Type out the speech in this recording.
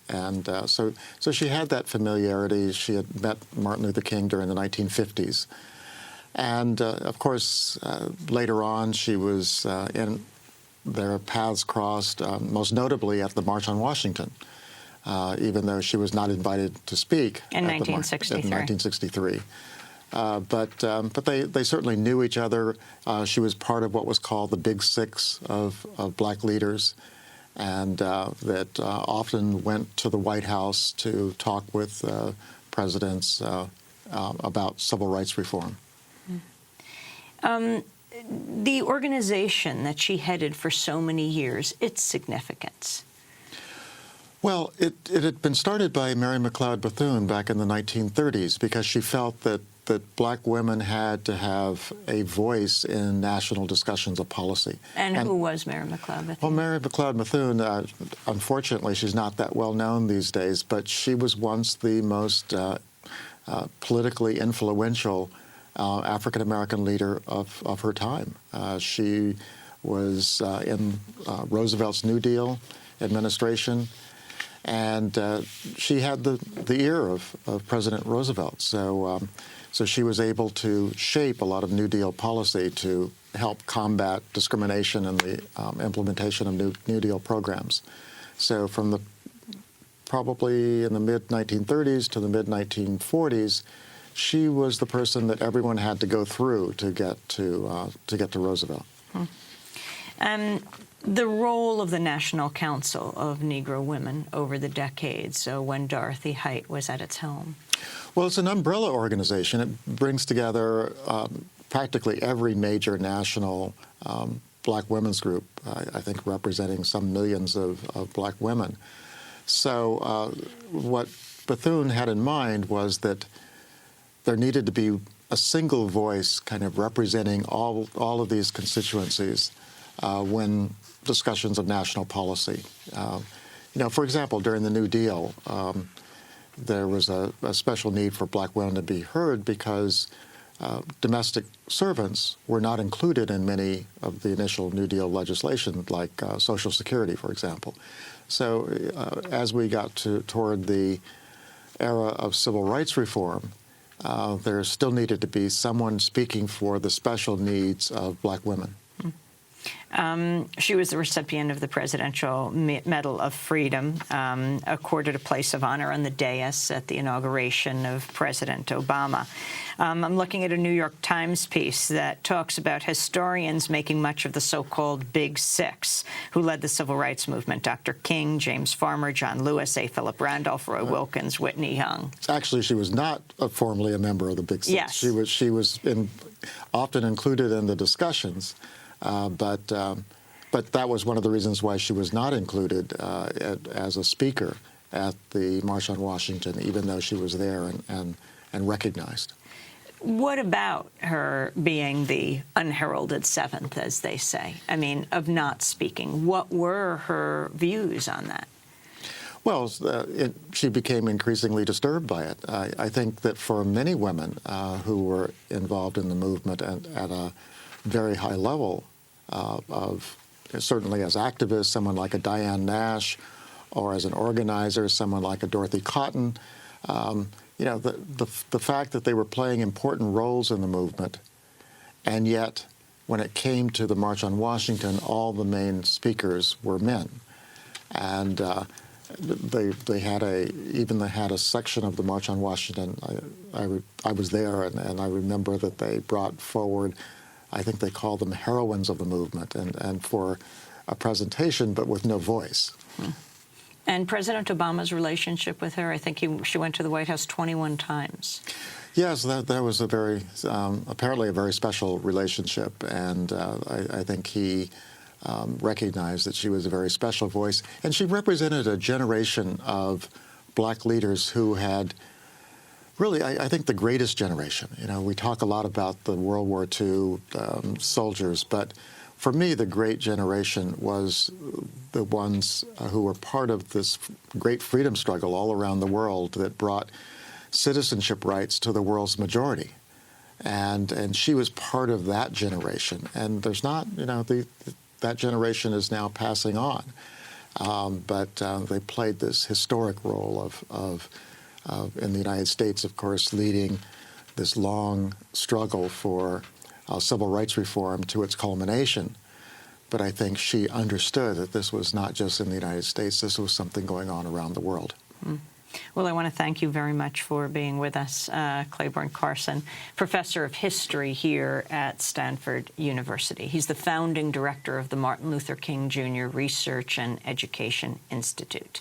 And so she had that familiarity. She had met Martin Luther King during the 1950s. And, of course, later on, she was in their paths crossed, most notably at the March on Washington, even though she was not invited to speak in 1963. But they certainly knew each other. She was part of what was called the Big Six of black leaders, and that often went to the White House to talk with presidents about civil rights reform. The organization that she headed for so many years, its significance? Well, it had been started by Mary McLeod Bethune back in the 1930s because she felt that black women had to have a voice in national discussions of policy. And who was Mary McLeod Bethune? Well, Mary McLeod Bethune, unfortunately, she's not that well known these days, but she was once the most politically influential African-American leader of her time. She was in Roosevelt's New Deal administration, and she had the ear of President Roosevelt. So she was able to shape a lot of New Deal policy to help combat discrimination and the implementation of New Deal programs. So from probably in the mid-1930s to the mid-1940s, she was the person that everyone had to go through to get to Roosevelt. The role of the National Council of Negro Women over the decades, when Dorothy Height was at its helm? Well, it's an umbrella organization. It brings together practically every major national black women's group, I think representing some millions of black women. So what Bethune had in mind was that there needed to be a single voice kind of representing all of these constituencies when discussions of national policy. For example, during the New Deal, there was a special need for black women to be heard because domestic servants were not included in many of the initial New Deal legislation, like Social Security, for example. So as we got toward the era of civil rights reform, there still needed to be someone speaking for the special needs of black women. She was the recipient of the Presidential Medal of Freedom, accorded a place of honor on the dais at the inauguration of President Obama. I'm looking at a New York Times piece that talks about historians making much of the so-called Big Six, who led the civil rights movement: Dr. King, James Farmer, John Lewis, A. Philip Randolph, Roy Wilkins, Whitney Young. Actually, she was not formally a member of the Big Six. Yes. She was often included in the discussions. But that was one of the reasons why she was not included as a speaker at the March on Washington, even though she was there and recognized. What about her being the unheralded seventh, as they say? I mean, of not speaking. What were her views on that? Well, she became increasingly disturbed by it. I think that for many women who were involved in the movement at a very high level of certainly as activists, someone like a Diane Nash, or as an organizer, someone like a Dorothy Cotton. The fact that they were playing important roles in the movement, and yet when it came to the March on Washington, all the main speakers were men, and they had a section of the March on Washington. I was there, and I remember that they brought forward, I think they called them heroines of the movement, and for a presentation, but with no voice. And President Obama's relationship with her, I think she went to the White House 21 times. Yes, that was apparently a very special relationship, and I think he recognized that she was a very special voice. And she represented a generation of black leaders who had really, I think, the greatest generation. We talk a lot about the World War II soldiers, but for me, the great generation was the ones who were part of this great freedom struggle all around the world that brought citizenship rights to the world's majority. And she was part of that generation. And there's not, that generation is now passing on. but they played this historic role of in the United States, of course, leading this long struggle for civil rights reform to its culmination. But I think she understood that this was not just in the United States, this was something going on around the world. Well, I want to thank you very much for being with us, Clayborne Carson, professor of history here at Stanford University. He's the founding director of the Martin Luther King Jr. Research and Education Institute.